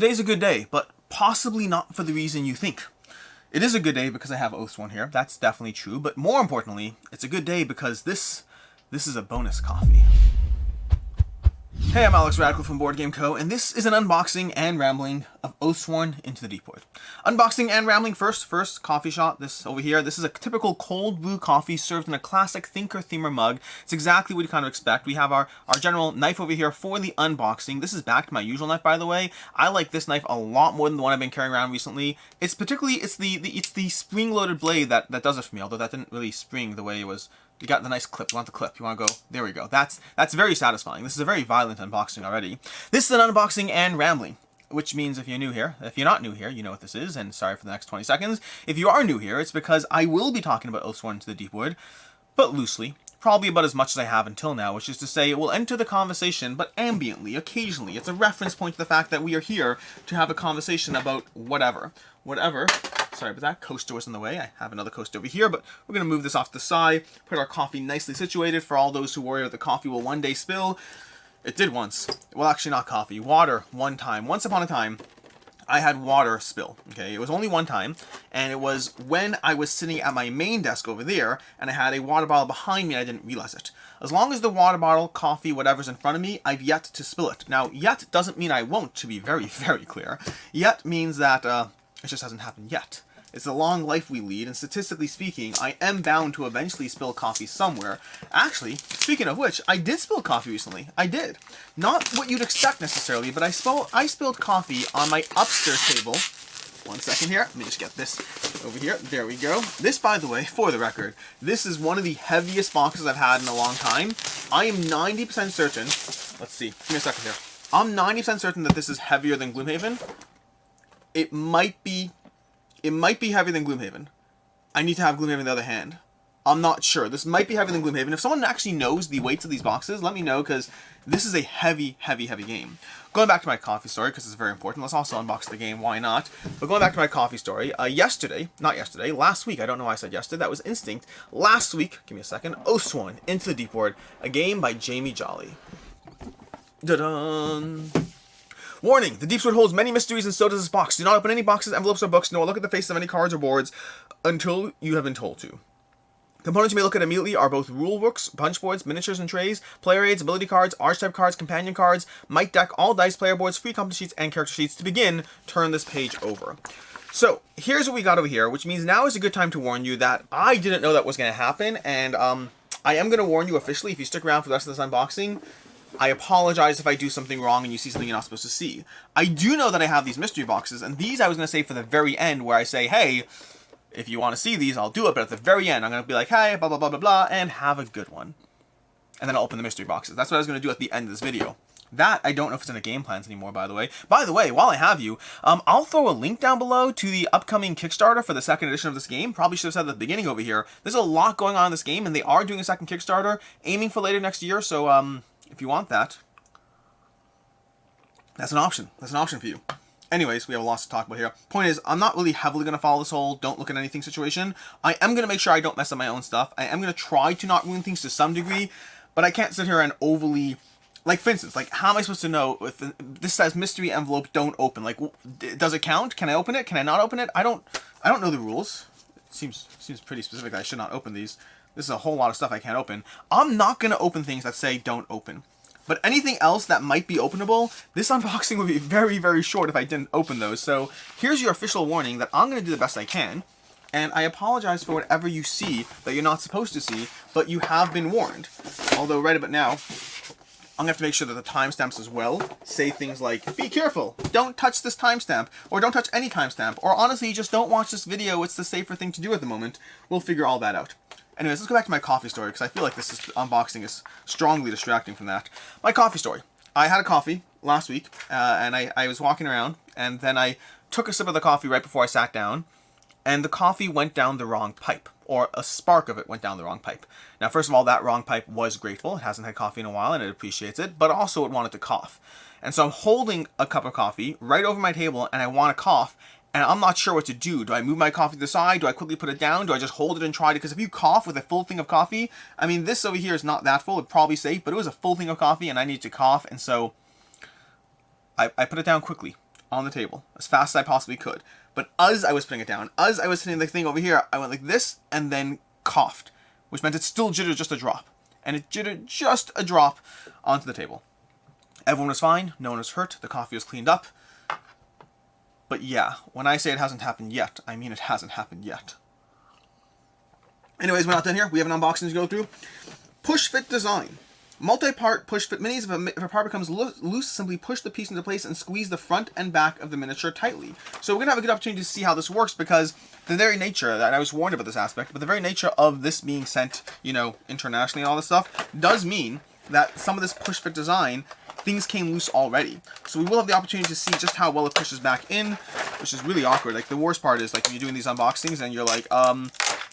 Today's a good day, but possibly not for the reason you think. It is a good day because I have Oathsworn here. That's definitely true, but more importantly, it's a good day because this is a bonus coffee. Hey, I'm Alex Radical from Board Game Co., and this is an unboxing and rambling of Oathsworn into the Deepwood. Unboxing and rambling first, coffee shot, this over here. This is a typical cold brew coffee served in a classic Thinker Themer mug. It's exactly what you kind of expect. We have our general knife over here for the unboxing. This is back to my usual knife, by the way. I like this knife a lot more than the one I've been carrying around recently. It's the spring-loaded blade that does it for me, although that didn't really spring the way it was. You got the nice clip. You want the clip. You want to go. There we go. That's very satisfying. This is a very violent unboxing already. This is an unboxing and rambling, which means if you're new here, if you're not new here, you know what this is, and sorry for the next 20 seconds. If you are new here, it's because I will be talking about Oathsworn to the Deepwood, but loosely. Probably about as much as I have until now, which is to say it will enter the conversation, but ambiently, occasionally. It's a reference point to the fact that we are here to have a conversation about whatever. Sorry about that, coaster was in the way. I have another coaster over here, but we're going to move this off to the side, put our coffee nicely situated for all those who worry that the coffee will one day spill. It did once. Well, actually not coffee. Water, one time. Once upon a time, I had water spill, okay? It was only one time, and it was when I was sitting at my main desk over there, and I had a water bottle behind me, and I didn't realize it. As long as the water bottle, coffee, whatever's in front of me, I've yet to spill it. Now, yet doesn't mean I won't, to be very, very clear. Yet means that it just hasn't happened yet. It's a long life we lead, and statistically speaking, I am bound to eventually spill coffee somewhere. Actually, speaking of which, I did spill coffee recently. I did. Not what you'd expect necessarily, but I spilled coffee on my upstairs table. One second here. Let me just get this over here. There we go. This, by the way, for the record, this is one of the heaviest boxes I've had in a long time. I am 90% certain. Let's see. Give me a second here. I'm 90% certain that this is heavier than Gloomhaven. It might be heavier than Gloomhaven. I need to have Gloomhaven in the other hand. I'm not sure. This might be heavier than Gloomhaven. If someone actually knows the weights of these boxes, let me know, because this is a heavy, heavy, heavy game. Going back to my coffee story, because it's very important. Let's also unbox the game. Why not? But going back to my coffee story, last week, I don't know why I said yesterday, that was instinct. Last week, give me a second, Oathsworn, Into the Deepwood, a game by Jamie Jolly. Da-dun! Warning! The Deepwood holds many mysteries, and so does this box. Do not open any boxes, envelopes, or books, nor look at the faces of any cards or boards until you have been told to. Components you may look at immediately are both rulebooks, punch boards, miniatures and trays, player aids, ability cards, archetype cards, companion cards, might deck, all dice, player boards, free company sheets, and character sheets. To begin, turn this page over. So, here's what we got over here, which means now is a good time to warn you that I didn't know that was going to happen, and I am going to warn you officially if you stick around for the rest of this unboxing. I apologize if I do something wrong and you see something you're not supposed to see. I do know that I have these mystery boxes, and these I was going to say for the very end, where I say, hey, if you want to see these, I'll do it, but at the very end, I'm going to be like, hey, blah, blah, blah, blah, blah, and have a good one. And then I'll open the mystery boxes. That's what I was going to do at the end of this video. That, I don't know if it's in the game plans anymore, by the way. By the way, while I have you, I'll throw a link down below to the upcoming Kickstarter for the second edition of this game. Probably should have said at the beginning over here. There's a lot going on in this game, and they are doing a second Kickstarter, aiming for later next year, so if you want that, that's an option. That's an option for you. Anyways, we have a lot to talk about here. Point is, I'm not really heavily going to follow this whole don't look at anything situation. I am going to make sure I don't mess up my own stuff. I am going to try to not ruin things to some degree, but I can't sit here and overly... Like, for instance, like, how am I supposed to know if this says mystery envelope, don't open? Like, does it count? Can I open it? Can I not open it? I don't know the rules. It seems pretty specific that I should not open these. This is a whole lot of stuff I can't open. I'm not going to open things that say don't open. But anything else that might be openable, this unboxing would be very, very short if I didn't open those. So here's your official warning that I'm going to do the best I can. And I apologize for whatever you see that you're not supposed to see, but you have been warned. Although right about now, I'm going to have to make sure that the timestamps as well say things like, be careful, don't touch this timestamp, or don't touch any timestamp, or honestly, just don't watch this video, it's the safer thing to do at the moment. We'll figure all that out. Anyways, let's go back to my coffee story, because I feel like this unboxing is strongly distracting from that. My coffee story. I had a coffee last week, and I was walking around, and then I took a sip of the coffee right before I sat down, and the coffee went down the wrong pipe, or a spark of it went down the wrong pipe. Now, first of all, that wrong pipe was grateful. It hasn't had coffee in a while, and it appreciates it, but also it wanted to cough. And so I'm holding a cup of coffee right over my table, and I want to cough, and I'm not sure what to do. Do I move my coffee to the side? Do I quickly put it down? Do I just hold it and try it? Because if you cough with a full thing of coffee, I mean, this over here is not that full. It's probably safe, but it was a full thing of coffee, and I need to cough, and so I put it down quickly. on the table as fast as I possibly could. But as I was putting it down, as I was hitting the thing over here, I went like this and then coughed, which meant it still jittered just a drop. And it jittered just a drop onto the table. Everyone was fine. No one was hurt. The coffee was cleaned up. But yeah, when I say it hasn't happened yet, I mean it hasn't happened yet. Anyways, we're not done here. We have an unboxing to go through. Push fit design. Multi-part push fit minis. If a part becomes loose, simply push the piece into place and squeeze the front and back of the miniature tightly. So we're going to have a good opportunity to see how this works, because the very nature, that I was warned about this aspect, but the very nature of this being sent, you know, internationally and all this stuff, does mean that some of this push fit design, things came loose already. So we will have the opportunity to see just how well it pushes back in, which is really awkward. Like, the worst part is, like, when you're doing these unboxings and you're like,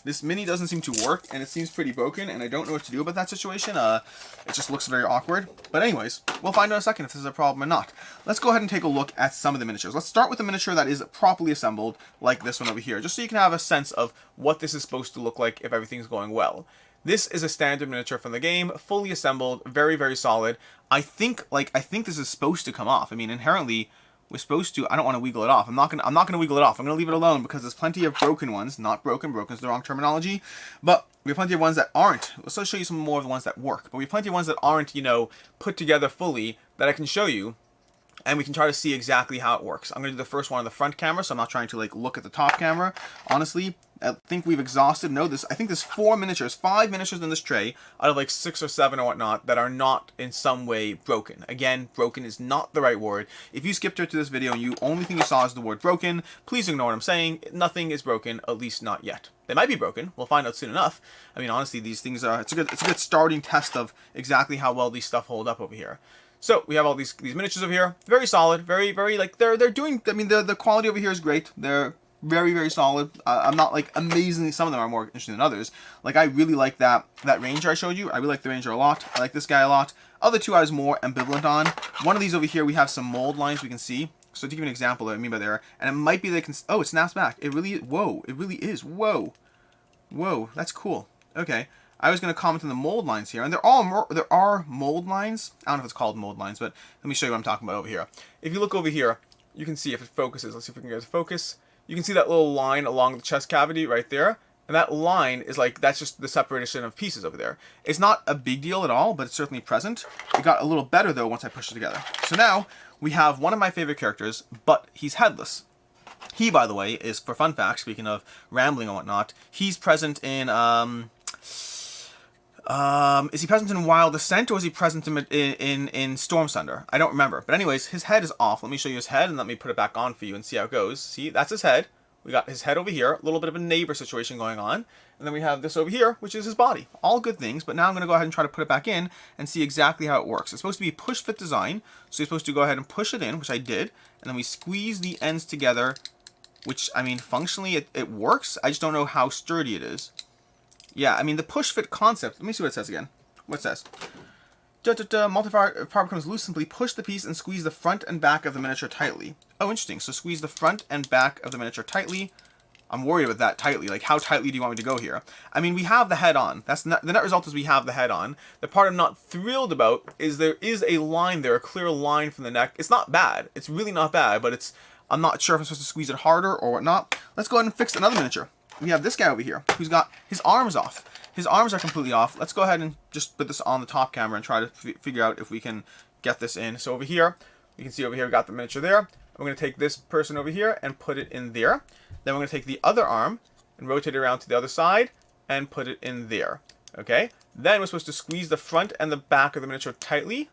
this mini doesn't seem to work, and it seems pretty broken, and I don't know what to do about that situation. It just looks very awkward. But anyways, we'll find out in a second if this is a problem or not. Let's go ahead and take a look at some of the miniatures. Let's start with the miniature that is properly assembled, like this one over here, just so you can have a sense of what this is supposed to look like if everything's going well. This is a standard miniature from the game, fully assembled, very, very solid. I think this is supposed to come off. I mean, inherently, we're supposed to. I don't want to wiggle it off. I'm not gonna wiggle it off. I'm gonna leave it alone because there's plenty of broken ones. Not broken. Broken is the wrong terminology. But we have plenty of ones that aren't. Let's show you some more of the ones that work. But we have plenty of ones that aren't, you know, put together fully that I can show you. And we can try to see exactly how it works. I'm going to do the first one on the front camera, so I'm not trying to, like, look at the top camera. Honestly, I think we've exhausted. No, I think there's 5 miniatures in this tray out of, like, 6 or 7 or whatnot that are not in some way broken. Again, broken is not the right word. If you skipped to this video and you only thing you saw is the word broken, please ignore what I'm saying. Nothing is broken, at least not yet. They might be broken. We'll find out soon enough. I mean, honestly, these things are. It's a good starting test of exactly how well these stuff hold up over here. So we have all these miniatures over here, very solid, very, very, like, they're doing, I mean, the quality over here is great. They're very, very solid. I'm not, like, amazingly, some of them are more interesting than others. Like, I really like that Ranger I showed you. I really like the Ranger a lot. I like this guy a lot. Other two I was more ambivalent on. One of these over here, we have some mold lines we can see. So to give you an example of what I mean by there, and it might be they can, oh, it snaps back. It really, whoa, it really is. Whoa, that's cool. Okay. I was going to comment on the mold lines here, and there are mold lines. I don't know if it's called mold lines, but let me show you what I'm talking about over here. If you look over here, you can see if it focuses. Let's see if we can get it to focus. You can see that little line along the chest cavity right there, and that line is like, that's just the separation of pieces over there. It's not a big deal at all, but it's certainly present. It got a little better, though, once I pushed it together. So now we have one of my favorite characters, but he's headless. He, by the way, is, for fun fact, speaking of rambling and whatnot, he's present in, is he present in Wild Ascent, or is he present in Storm Thunder? I don't remember. But anyways, his head is off. Let me show you his head, and let me put it back on for you and see how it goes. See, that's his head. We got his head over here, a little bit of a neighbor situation going on. And then we have this over here, which is his body. All good things, but now I'm going to go ahead and try to put it back in and see exactly how it works. It's supposed to be push fit design, so you're supposed to go ahead and push it in, which I did, and then we squeeze the ends together, which, I mean, functionally it works. I just don't know how sturdy it is. Yeah, I mean, the push fit concept, let me see what it says again. What it says. Multi-part becomes loose, simply push the piece and squeeze the front and back of the miniature tightly. Oh, interesting. So squeeze the front and back of the miniature tightly. I'm worried about that tightly. Like, how tightly do you want me to go here? I mean, we have the head on. That's not, the net result is we have the head on. The part I'm not thrilled about is there is a line there, a clear line from the neck. It's not bad. It's really not bad, but it's, I'm not sure if I'm supposed to squeeze it harder or whatnot. Let's go ahead and fix another miniature. We have this guy over here who's got his arms off. His arms are completely off. Let's go ahead and just put this on the top camera and try to figure out if we can get this in. So over here, you can see over here we got the miniature there. We're going to take this person over here and put it in there. Then we're going to take the other arm and rotate it around to the other side and put it in there. Okay? Then we're supposed to squeeze the front and the back of the miniature tightly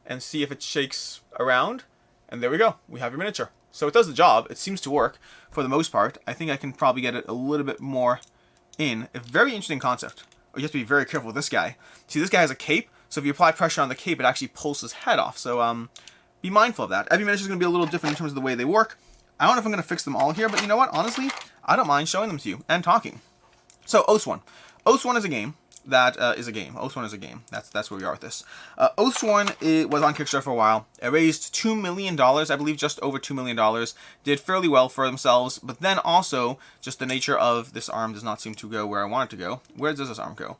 and see if it shakes around. And there we go. We have your miniature. So it does the job. It seems to work for the most part. I think I can probably get it a little bit more in. A very interesting concept. Oh, you have to be very careful with this guy. See, this guy has a cape, so if you apply pressure on the cape, it actually pulls his head off. So be mindful of that. Every miniature is going to be a little different in terms of the way they work. I don't know if I'm going to fix them all here, but you know what? Honestly, I don't mind showing them to you and talking. So Oathsworn. Oathsworn is a game. Oathsworn is a game. That's where we are with this. Oathsworn was on Kickstarter for a while. It raised $2 million, I believe just over $2 million. Did fairly well for themselves, but then also, just the nature of this arm does not seem to go where I want it to go. Where does this arm go?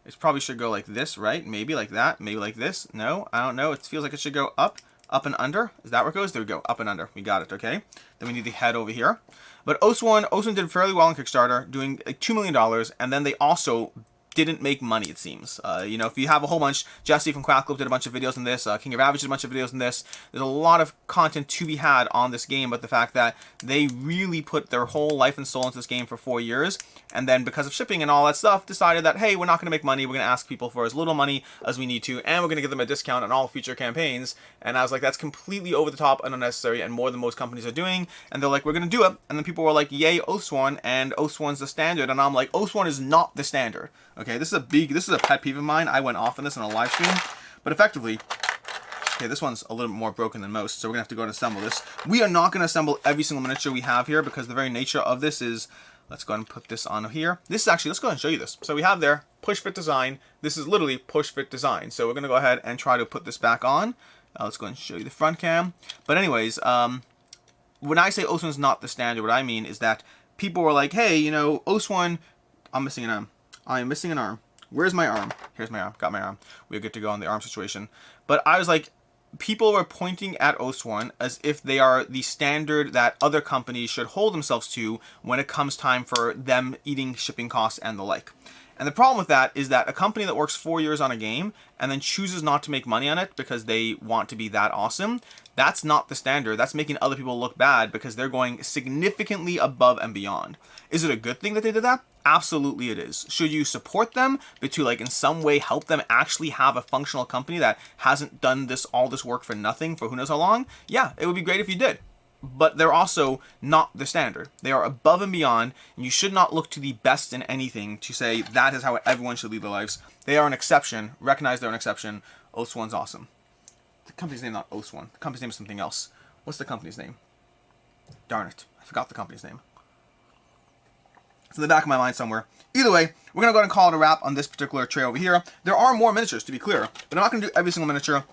It probably should go like this, right? Maybe like that, maybe like this. No, I don't know. It feels like it should go up, Up and under. Is that where it goes? There we go. Up and under. We got it. Okay. Then we need the head over here. But Oathsworn did fairly well on Kickstarter, doing like $2 million. And then they also didn't make money, it seems. You know, if you have a whole bunch, Jesse from Quack Club did a bunch of videos on this, King of Average did a bunch of videos on this. There's a lot of content to be had on this game, but the fact that they really put their whole life and soul into this game for 4 years, and then because of shipping and all that stuff, decided that, hey, we're not going to make money, we're going to ask people for as little money as we need to, and we're going to give them a discount on all future campaigns. And I was like, that's completely over the top and unnecessary, and more than most companies are doing. And they're like, we're going to do it. And then people were like, yay, Oathsworn, and Oathsworn's the standard. And I'm like, Oathsworn is not the standard. Okay, this is a pet peeve of mine. I went off on this in a live stream, but effectively, okay, this one's a little bit more broken than most, so we're gonna have to go and assemble this. We are not gonna assemble every single miniature we have here because the very nature of this is, let's go ahead and put this on here. This is actually, let's go ahead and show you this. So we have there, push fit design. This is literally push fit design. So we're gonna go ahead and try to put this back on. Let's go ahead and show you the front cam. But anyways, when I say Oathsworn's not the standard, what I mean is that people were like, hey, you know, Oathsworn, I'm missing an arm. I am missing an arm. Where's my arm? Here's my arm. Got my arm. We're good to go on the arm situation. But I was like, people were pointing at Oathsworn as if they are the standard that other companies should hold themselves to when it comes time for them eating shipping costs and the like. And the problem with that is that a company that works 4 years on a game and then chooses not to make money on it because they want to be that awesome, that's not the standard. That's making other people look bad because they're going significantly above and beyond. Is it a good thing that they did that? Absolutely it is. Should you support them, but to like in some way help them actually have a functional company that hasn't done all this work for nothing for who knows how long? Yeah, it would be great if you did. But they're also not the standard. They are above and beyond, and you should not look to the best in anything to say that is how everyone should lead their lives. They are an exception. Recognize they're an exception. Oathsworn's awesome. The company's name, not Oathsworn. The company's name is something else. What's the company's name? Darn it. I forgot the company's name. It's in the back of my mind somewhere. Either way, we're going to go ahead and call it a wrap on this particular tray over here. There are more miniatures, to be clear, but I'm not going to do every single miniature.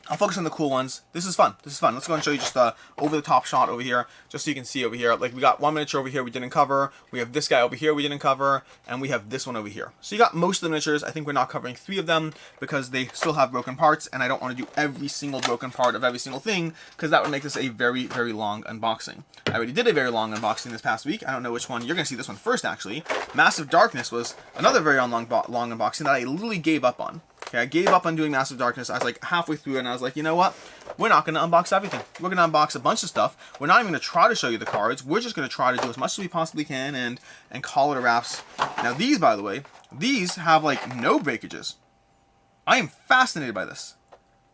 I'll focus on the cool ones. This is fun. This is fun. Let's go and show you just a over-the-top shot over here, just so you can see over here. Like, we got one miniature over here we didn't cover. We have this guy over here we didn't cover. And we have this one over here. So you got most of the miniatures. I think we're not covering 3 of them because they still have broken parts. And I don't want to do every single broken part of every single thing because that would make this a very, very long unboxing. I already did a very long unboxing this past week. I don't know which one. You're going to see this one first, actually. Massive Darkness was another very long unboxing that I literally gave up on. Okay, I gave up on doing Massive Darkness. I was like halfway through and I was like, you know what? We're not going to unbox everything. We're going to unbox a bunch of stuff. We're not even going to try to show you the cards. We're just going to try to do as much as we possibly can and call it a wraps. Now these, by the way, these have like no breakages. I am fascinated by this.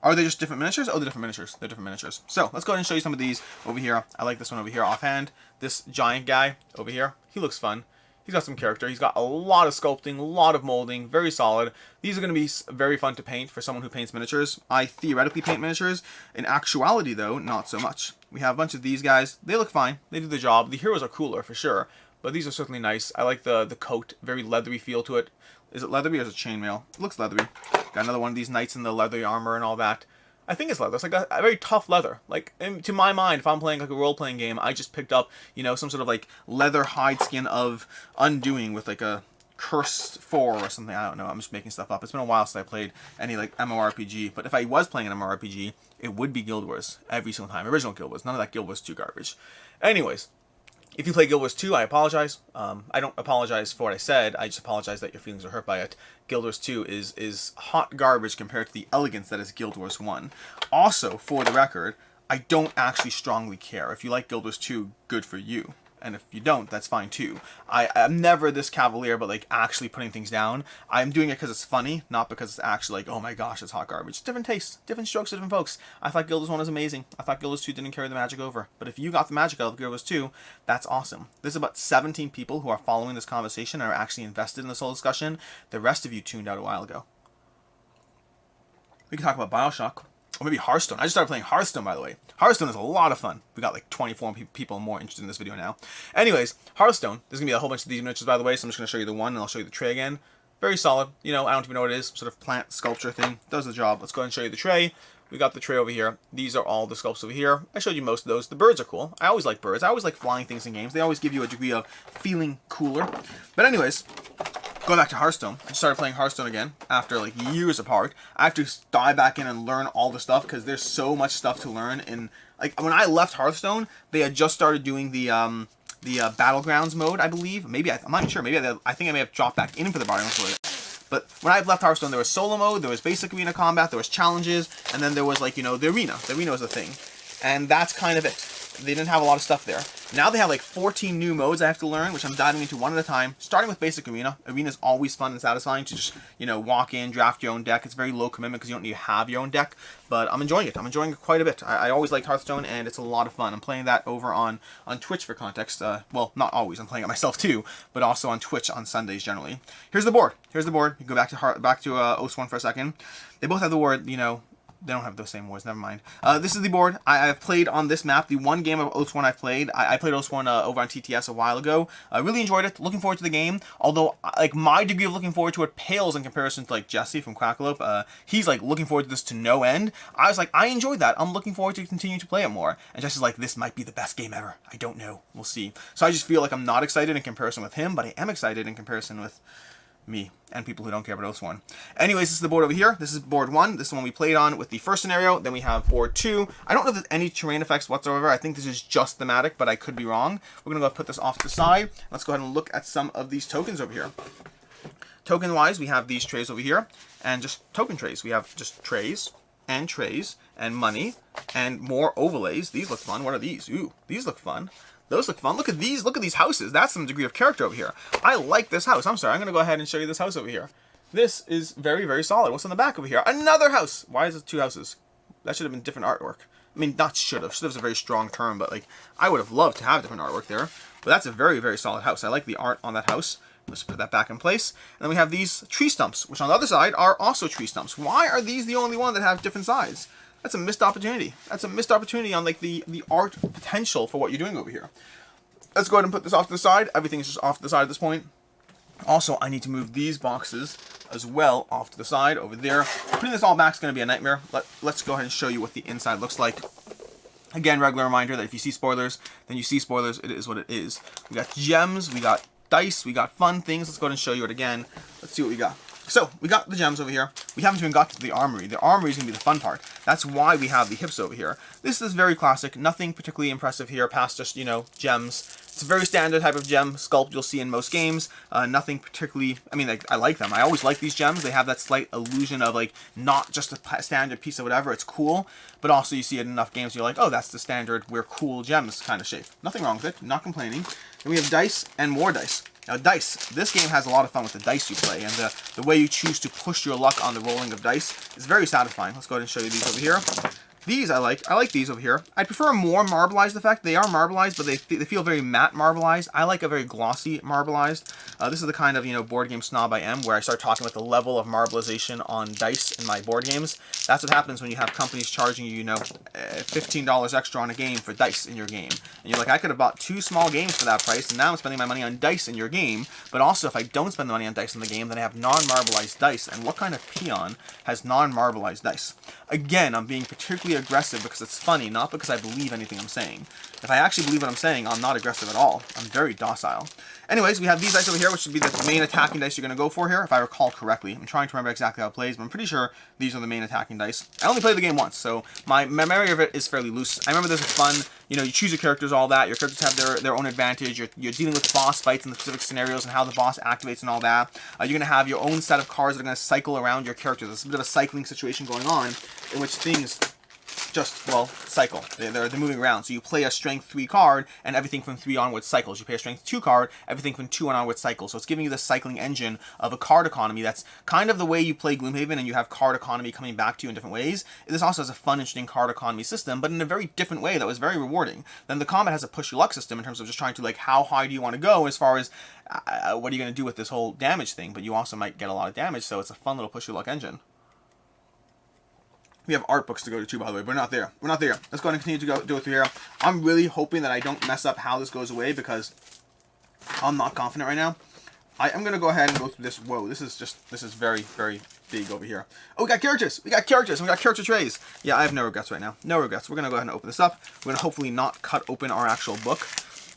Are they just different miniatures? Oh, they're different miniatures. They're different miniatures. So let's go ahead and show you some of these over here. I like this one over here offhand. This giant guy over here. He looks fun. He's got some character. He's got a lot of sculpting, a lot of molding, very solid. These are going to be very fun to paint for someone who paints miniatures. I theoretically paint miniatures. In actuality, though, not so much. We have a bunch of these guys. They look fine. They do the job. The heroes are cooler, for sure. But these are certainly nice. I like the coat. Very leathery feel to it. Is it leathery or is it chainmail? It looks leathery. Got another one of these knights in the leathery armor and all that. I think it's leather. It's like a very tough leather. Like, to my mind, if I'm playing like a role-playing game, I just picked up, you know, some sort of like leather hide skin of Undoing with like a Cursed 4 or something. I don't know. I'm just making stuff up. It's been a while since I played any like MMORPG. But if I was playing an MMORPG, it would be Guild Wars every single time. Original Guild Wars. None of that Guild Wars 2 garbage. Anyways. If you play Guild Wars 2, I apologize. I don't apologize for what I said. I just apologize that your feelings are hurt by it. Guild Wars 2 is hot garbage compared to the elegance that is Guild Wars 1. Also, for the record, I don't actually strongly care. If you like Guild Wars 2, good for you. And if you don't, that's fine too. I'm never this cavalier about like actually putting things down. I'm doing it because it's funny, not because it's actually like, oh my gosh, it's hot garbage. Different tastes, different strokes for different folks. I thought Guild Wars 1 was amazing. I thought Guild Wars 2 didn't carry the magic over. But if you got the magic out of Guild Wars 2, that's awesome. There's about 17 people who are following this conversation and are actually invested in this whole discussion. The rest of you tuned out a while ago. We can talk about BioShock. Or maybe Hearthstone. I just started playing Hearthstone, by the way. Hearthstone is a lot of fun. We got like 24 people more interested in this video now. Anyways, Hearthstone. There's going to be a whole bunch of these miniatures, by the way, so I'm just going to show you the one, and I'll show you the tray again. Very solid. You know, I don't even know what it is. Sort of plant sculpture thing. Does the job. Let's go ahead and show you the tray. We got the tray over here. These are all the sculpts over here. I showed you most of those. The birds are cool. I always like birds. I always like flying things in games. They always give you a degree of feeling cooler. But anyways, Going back to Hearthstone, I just started playing Hearthstone again after like years apart. I have to dive back in and learn all the stuff because there's so much stuff to learn. And like when I left Hearthstone, they had just started doing the Battlegrounds mode, I believe. Maybe I'm not sure. Maybe I think I may have dropped back in for the Battlegrounds mode. But when I left Hearthstone, there was solo mode, there was basic arena combat, there was challenges, and then there was like, you know, the arena. The arena was a thing, and that's kind of it. They didn't have a lot of stuff there. Now they have like 14 new modes I have to learn, which I'm diving into one at a time, starting with basic arena. Arena is always fun and satisfying to just, you know, walk in, draft your own deck. It's very low commitment because you don't need to have your own deck, but I'm enjoying it. I'm enjoying it quite a bit. I always liked Hearthstone, and it's a lot of fun. I'm playing that over on Twitch for context. Well, not always. I'm playing it myself too, but also on Twitch on Sundays generally. Here's the board. Here's the board. You go back to Oathsworn for a second. They both have the word, you know. They don't have those same words, never mind. This is the board. I've played on this map. The one game of Oathsworn I've played. I played Oathsworn over on TTS a while ago. I really enjoyed it. Looking forward to the game. Although, like, my degree of looking forward to it pales in comparison to, like, Jesse from Quackalope. He's, like, looking forward to this to no end. I was like, I enjoyed that. I'm looking forward to continue to play it more. And Jesse's like, this might be the best game ever. I don't know. We'll see. So I just feel like I'm not excited in comparison with him, but I am excited in comparison with me and people who don't care about Oathsworn. Anyways, this is the board over here. This is board 1. This is the one we played on with the first scenario. Then we have board 2. I don't know if there's any terrain effects whatsoever. I think this is just thematic, but I could be wrong. We're going to go put this off to the side. Let's go ahead and look at some of these tokens over here. Token-wise, we have these trays over here, and just token trays. We have just trays and money and more overlays. These look fun. What are these? Ooh, these look fun. Those look fun. Look at these. Look at these houses. That's some degree of character over here. I like this house. I'm sorry. I'm going to go ahead and show you this house over here. This is very, very solid. What's on the back over here? Another house. Why is it 2 houses? That should have been different artwork. I mean, not should have. Should have is a very strong term, but like I would have loved to have different artwork there. But that's a very, very solid house. I like the art on that house. Let's put that back in place. And then we have these tree stumps, which on the other side are also tree stumps. Why are these the only one that have different sides? That's a missed opportunity. That's a missed opportunity on like the art potential for what you're doing over here. Let's go ahead and put this off to the side. Everything's just off to the side at this point. Also, I need to move these boxes as well off to the side over there. Putting this all back is going to be a nightmare. Let's go ahead and show you what the inside looks like. Again, regular reminder that if you see spoilers, then you see spoilers. It is what it is. We got gems, we got dice, we got fun things. Let's go ahead and show you it again. Let's see what we got. So, we got the gems over here. We haven't even got to the armory. The armory is going to be the fun part. That's why we have the hips over here. This is very classic. Nothing particularly impressive here past just, you know, gems. It's a very standard type of gem sculpt you'll see in most games. Nothing particularly, I mean, I like them. I always like these gems. They have that slight illusion of, like, not just a standard piece of whatever. It's cool. But also you see it in enough games, you're like, oh, that's the standard, we're cool gems kind of shape. Nothing wrong with it. Not complaining. Then we have dice and more dice. Now, dice. This game has a lot of fun with the dice you play, and the way you choose to push your luck on the rolling of dice is very satisfying. Let's go ahead and show you these over here. These I like. I like these over here. I prefer a more marbleized effect. They are marbleized, but they feel very matte marbleized. I like a very glossy marbleized. This is the kind of, you know, board game snob I am, where I start talking about the level of marbleization on dice in my board games. That's what happens when you have companies charging you, you know, $15 extra on a game for dice in your game. And you're like, I could have bought 2 small games for that price, and now I'm spending my money on dice in your game. But also, if I don't spend the money on dice in the game, then I have non-marbleized dice. And what kind of peon has non-marbleized dice? Again, I'm being particularly aggressive because it's funny, not because I believe anything I'm saying. If I actually believe what I'm saying, I'm not aggressive at all. I'm very docile. Anyways, we have these dice over here, which should be the main attacking dice you're going to go for here, if I recall correctly. I'm trying to remember exactly how it plays, but I'm pretty sure these are the main attacking dice. I only played the game once, so my memory of it is fairly loose. I remember this was fun. You know, you choose your characters, all that. Your characters have their own advantage. You're dealing with boss fights in the specific scenarios and how the boss activates and all that. You're going to have your own set of cards that are going to cycle around your characters. There's a bit of a cycling situation going on in which things just, well, cycle. They're moving around. So you play a strength 3 card, and everything from 3 onwards cycles. You play a strength 2 card, everything from 2 onwards cycles. So it's giving you the cycling engine of a card economy. That's kind of the way you play Gloomhaven, and you have card economy coming back to you in different ways. This also has a fun, interesting card economy system, but in a very different way that was very rewarding. Then the combat has a push your luck system in terms of just trying to, like, how high do you want to go as far as what are you going to do with this whole damage thing, but you also might get a lot of damage, so it's a fun little push your luck engine. We have art books to go to too, by the way, but we're not there. We're not there. Let's go ahead and continue to go through here. I'm really hoping that I don't mess up how this goes away because I'm not confident right now. I'm going to go ahead and go through this. Whoa, this is very, very big over here. Oh, we got characters. We got characters. We got character trays. Yeah, I have no regrets right now. No regrets. We're going to go ahead and open this up. We're going to hopefully not cut open our actual book.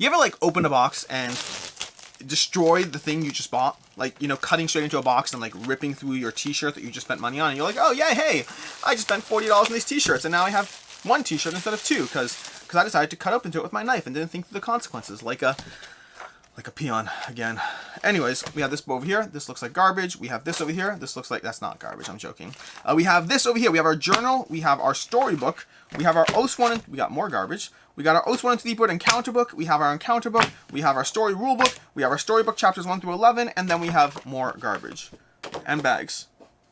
You ever, like, open a box and destroy the thing you just bought, like, you know, cutting straight into a box and like ripping through your t-shirt that you just spent money on, and you're like, oh yeah, hey, I just spent $40 on these t-shirts, and now I have one t-shirt instead of two, because I decided to cut open to it with my knife and didn't think through the consequences, like a peon again. Anyways, we have this over here. This looks like garbage. We have this over here. This looks like, that's not garbage, I'm joking. We have this over here. We have our journal. We have our storybook. We have our Oathsworn. We got more garbage. We got our Oathsworn into Deepwood encounter book. We have our encounter book. We have our story rule book. We have our storybook chapters 1 through 11, and then we have more garbage and bags.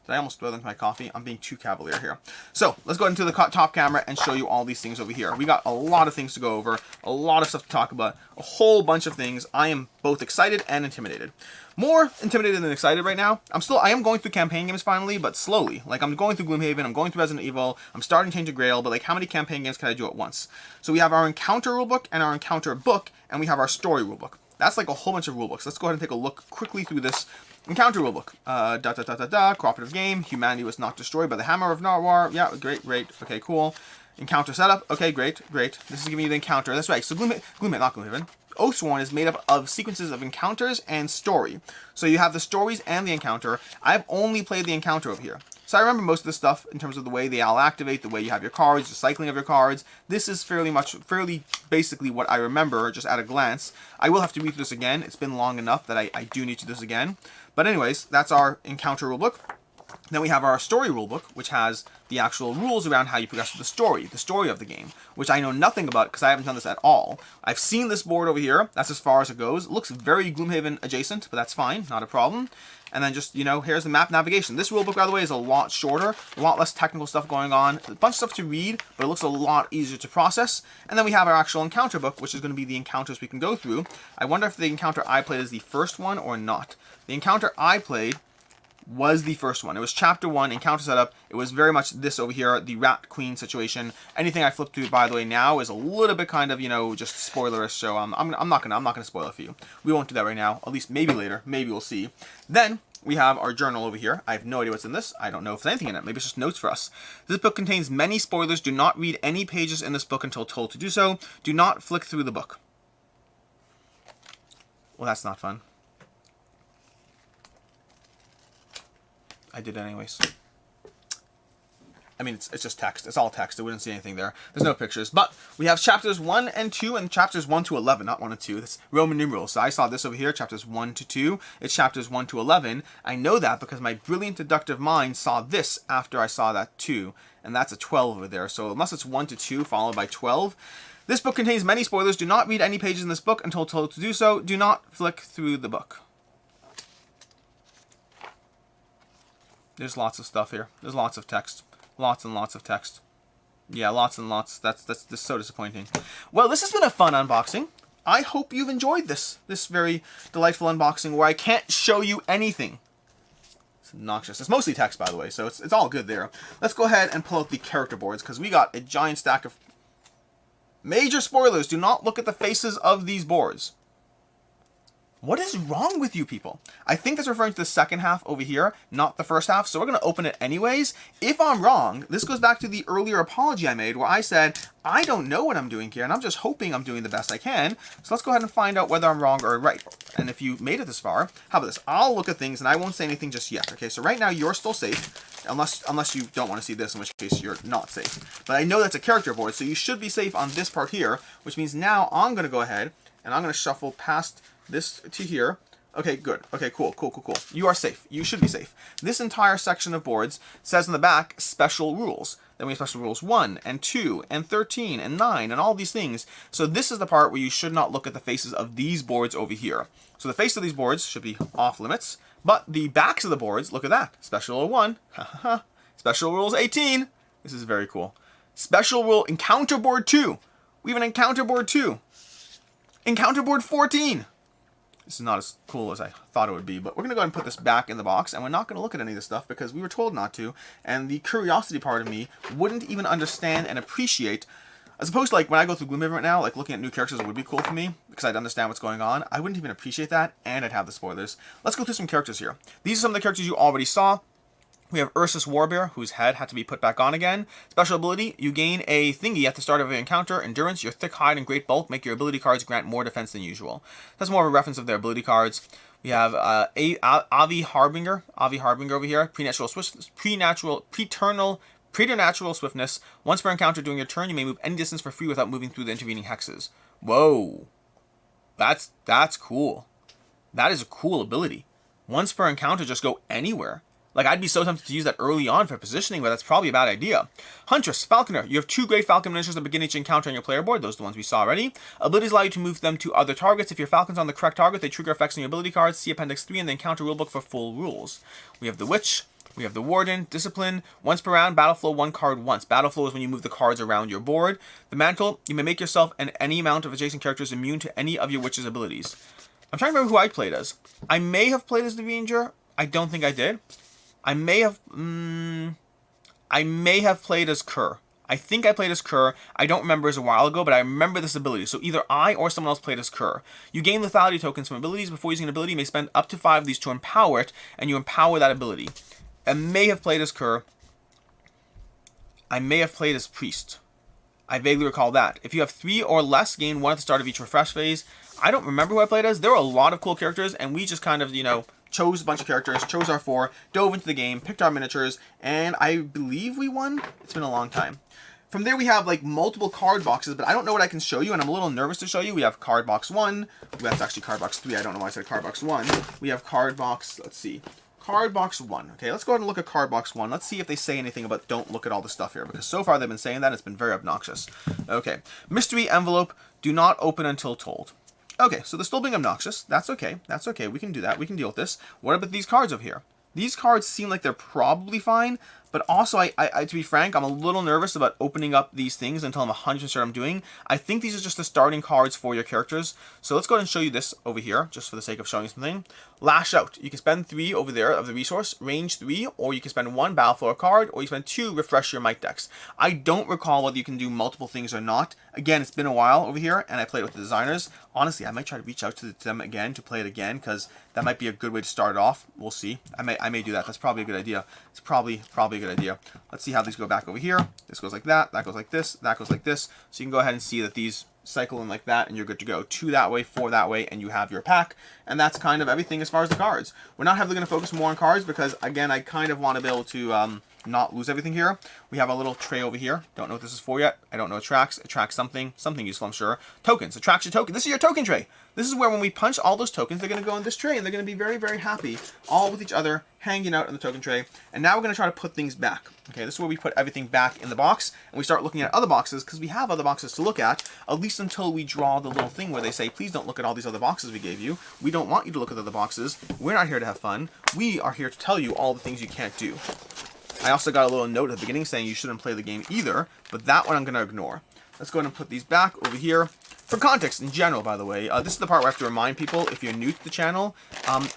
Did I almost spill into my coffee? I'm being too cavalier here. So let's go into the top camera and show you all these things over here. We got a lot of things to go over, a lot of stuff to talk about, a whole bunch of things. I am both excited and intimidated. More intimidated than excited right now. I am going through campaign games finally, but slowly. Like, I'm going through Gloomhaven, I'm going through Resident Evil, I'm starting Change of Grail, but like, how many campaign games can I do at once? So we have our encounter rulebook and our encounter book, and we have our story rulebook. That's like a whole bunch of rulebooks. Let's go ahead and take a look quickly through this encounter rulebook. Cooperative game. Humanity was not destroyed by the hammer of Narwhal. Yeah, great. Okay, cool. Encounter setup. Okay, great. This is giving you the encounter. That's right. So Gloomhaven. Oathsworn is made up of sequences of encounters and story. So you have the stories and the encounter. I've only played the encounter over here. So I remember most of this stuff in terms of the way they all activate, the way you have your cards, the cycling of your cards. This is fairly basically what I remember just at a glance. I will have to read through this again. It's been long enough that I do need to do this again. But anyways, that's our encounter rulebook. Then we have our story rulebook, which has the actual rules around how you progress with the story of the game, which I know nothing about because I haven't done this at all. I've seen this board over here. That's as far as it goes. It looks very Gloomhaven adjacent, but that's fine, not a problem. And then just, you know, here's the map navigation. This rulebook, by the way, is a lot shorter, a lot less technical stuff going on, a bunch of stuff to read, but it looks a lot easier to process. And then we have our actual encounter book, which is going to be the encounters we can go through. I wonder if the encounter I played is the first one or not. The encounter I played was the first one. It was chapter 1, encounter setup. It was very much this over here, the rat queen situation. Anything I flip through, by the way, now is a little bit kind of, you know, just spoilerish. So I'm not gonna spoil it for you. We won't do that right now. At least maybe later. Maybe we'll see. Then we have our journal over here. I have no idea what's in this. I don't know if there's anything in it. Maybe it's just notes for us. This book contains many spoilers. Do not read any pages in this book until told to do so. Do not flick through the book. Well, that's not fun. I did anyways. I mean, it's just text. It's all text. I wouldn't see anything there. There's no pictures. But we have chapters 1 and 2 and chapters 1 to 11, not 1 and 2. That's Roman numerals. So I saw this over here, chapters 1 to 2. It's chapters 1 to 11. I know that because my brilliant deductive mind saw this after I saw that 2. And that's a 12 over there. So unless it's 1 to 2 followed by 12. This book contains many spoilers. Do not read any pages in this book until told to do so. Do not flick through the book. There's lots of stuff here. There's lots of text. Lots and lots of text. Yeah, lots and lots. That's so disappointing. Well, this has been a fun unboxing. I hope you've enjoyed this very delightful unboxing where I can't show you anything. It's obnoxious. It's mostly text, by the way, so it's all good there. Let's go ahead and pull out the character boards because we got a giant stack of major spoilers. Do not look at the faces of these boards. What is wrong with you people? I think that's referring to the second half over here, not the first half, so we're going to open it anyways. If I'm wrong, this goes back to the earlier apology I made where I said, I don't know what I'm doing here, and I'm just hoping I'm doing the best I can. So let's go ahead and find out whether I'm wrong or right. And if you made it this far, how about this? I'll look at things, and I won't say anything just yet. Okay, so right now you're still safe, unless you don't want to see this, in which case you're not safe. But I know that's a character board, so you should be safe on this part here, which means now I'm going to go ahead, and I'm going to shuffle past this to here. Okay, good. Okay, cool. You are safe. You should be safe. This entire section of boards says in the back, special rules. Then we have special rules 1 and 2 and 13 and 9 and all these things. So this is the part where you should not look at the faces of these boards over here. So the face of these boards should be off limits, but the backs of the boards, look at that. Special rule 1. Special rules 18. This is very cool. Special rule encounter board 2. We have an encounter board 2. Encounter board 14. This is not as cool as I thought it would be, but we're going to go ahead and put this back in the box, and we're not going to look at any of this stuff because we were told not to, and the curiosity part of me wouldn't even understand and appreciate, as opposed to like when I go through Gloomhaven right now, like looking at new characters would be cool for me because I'd understand what's going on. I wouldn't even appreciate that, and I'd have the spoilers. Let's go through some characters here. These are some of the characters you already saw. We have Ursus Warbear, whose head had to be put back on again. Special ability, you gain a thingy at the start of your encounter. Endurance, your thick hide and great bulk make your ability cards grant more defense than usual. That's more of a reference of their ability cards. We have Avi Harbinger over here. Preternatural swiftness. Once per encounter during your turn, you may move any distance for free without moving through the intervening hexes. Whoa. That's cool. That is a cool ability. Once per encounter, just go anywhere. Like, I'd be so tempted to use that early on for positioning, but that's probably a bad idea. Huntress, Falconer. You have 2 great Falcon miniatures that begin each encounter on your player board. Those are the ones we saw already. Abilities allow you to move them to other targets. If your Falcon's on the correct target, they trigger effects on your ability cards. See Appendix 3 in the Encounter Rulebook for full rules. We have the Witch. We have the Warden. Discipline. Once per round, Battleflow 1 card once. Battleflow is when you move the cards around your board. The Mantle. You may make yourself and any amount of adjacent characters immune to any of your Witch's abilities. I'm trying to remember who I played as. I may have played as the Ranger. I don't think I did. I may have played as Kerr. I think I played as Kerr. I don't remember, as a while ago, but I remember this ability. So either I or someone else played as Kerr. You gain lethality tokens from abilities. Before using an ability, you may spend up to 5 of these to empower it, and you empower that ability. I may have played as Kerr. I may have played as Priest. I vaguely recall that. If you have 3 or less, gain 1 at the start of each refresh phase. I don't remember who I played as. There were a lot of cool characters, and we just kind of, chose a bunch of characters, chose our 4, dove into the game, picked our miniatures, and I believe we won. It's been a long time. From there, we have like multiple card boxes, but I don't know what I can show you, and I'm a little nervous to show you. We have card box 1. That's actually card box 3. I don't know why I said card box 1. We have card box, let's see, card box 1. Okay, let's go ahead and look at card box 1. Let's see if they say anything about don't look at all the stuff here, because so far they've been saying that, and it's been very obnoxious. Okay, mystery envelope, do not open until told. Okay, so they're still being obnoxious. That's okay. That's okay. We can do that. We can deal with this. What about these cards over here? These cards seem like they're probably fine, but also, I to be frank, I'm a little nervous about opening up these things until I'm 100% sure I'm doing. I think these are just the starting cards for your characters. So let's go ahead and show you this over here, just for the sake of showing something. Lash Out. You can spend 3 over there of the resource, range 3, or you can spend 1 Battleflow card, or you spend 2 refresh your might decks. I don't recall whether you can do multiple things or not. Again, it's been a while over here, and I played with the designers. Honestly, I might try to reach out to them again to play it again, because that might be a good way to start it off. We'll see. I may do that. That's probably a good idea. It's probably a good idea. Let's see how these go back over here. This goes like that goes like this, that goes like this. So you can go ahead and see that these cycle in like that, and you're good to go. 2 that way, 4 that way, and you have your pack. And that's kind of everything as far as the cards. We're not heavily going to focus more on cards because, again, I kind of want to be able to not lose everything here. We have a little tray over here. Don't know what this is for yet. I don't know what it tracks something useful, I'm sure. Tokens. It tracks your token. This is your token tray. This is where when we punch all those tokens, they're going to go in this tray, and they're going to be very, very happy, all with each other, hanging out in the token tray. And now we're going to try to put things back. Okay, this is where we put everything back in the box, and we start looking at other boxes, because we have other boxes to look at least until we draw the little thing where they say, please don't look at all these other boxes we gave you. We don't want you to look at other boxes. We're not here to have fun. We are here to tell you all the things you can't do. I also got a little note at the beginning saying you shouldn't play the game either, but that one I'm going to ignore. Let's go ahead and put these back over here. For context in general, by the way, this is the part where I have to remind people, if you're new to the channel,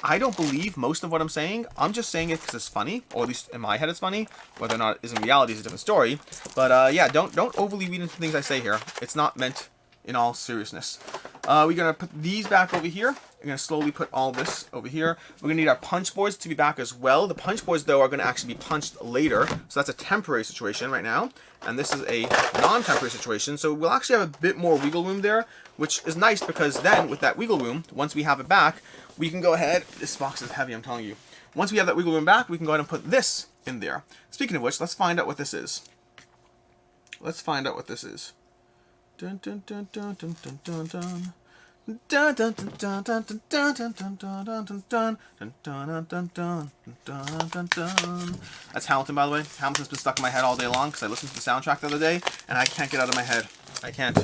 I don't believe most of what I'm saying. I'm just saying it because it's funny, or at least in my head it's funny. Whether or not it is in reality is a different story. But yeah, don't overly read into things I say here. It's not meant in all seriousness. We're going to put these back over here. We're going to slowly put all this over here. We're going to need our punch boards to be back as well. The punch boards, though, are going to actually be punched later. So that's a temporary situation right now. And this is a non-temporary situation. So we'll actually have a bit more wiggle room there, which is nice because then with that wiggle room, once we have it back, we can go ahead. This box is heavy, I'm telling you. Once we have that wiggle room back, we can go ahead and put this in there. Speaking of which, let's find out what this is. Let's find out what this is. Dun, dun, dun, dun, dun, dun, dun, dun. Dun, dun, dun, dun, dun, dun, dun, dun, dun, dun, dun, dun, dun, dun, dun, dun, dun, dun. That's Hamilton, by the way. Hamilton's been stuck in my head all day long because I listened to the soundtrack the other day, and I can't get out of my head. I can't.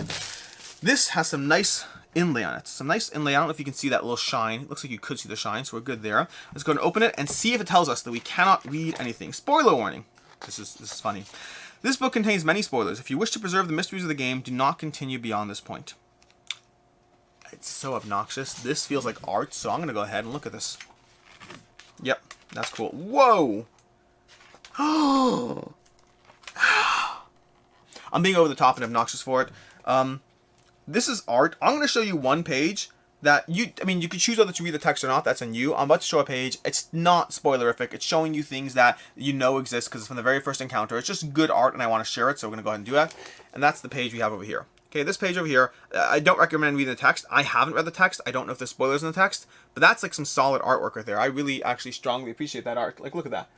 This has some nice inlay on it. Some nice inlay. I don't know if you can see that little shine. It looks like you could see the shine, so we're good there. Let's go and open it and see if it tells us that we cannot read anything. Spoiler warning. This is funny. This book contains many spoilers. If you wish to preserve the mysteries of the game, do not continue beyond this point. It's so obnoxious. This feels like art, so I'm going to go ahead and look at this. Yep, that's cool. Whoa! I'm being over the top and obnoxious for it. This is art. I'm going to show you one page, that I mean, you can choose whether to read the text or not. That's on you. I'm about to show a page. It's not spoilerific. It's showing you things that you know exist because it's from the very first encounter. It's just good art, and I want to share it, so we're going to go ahead and do that. And that's the page we have over here. Okay, this page over here, I don't recommend reading the text. I haven't read the text. I don't know if there's spoilers in the text, but that's like some solid artwork right there. I really actually strongly appreciate that art. Like, look at that.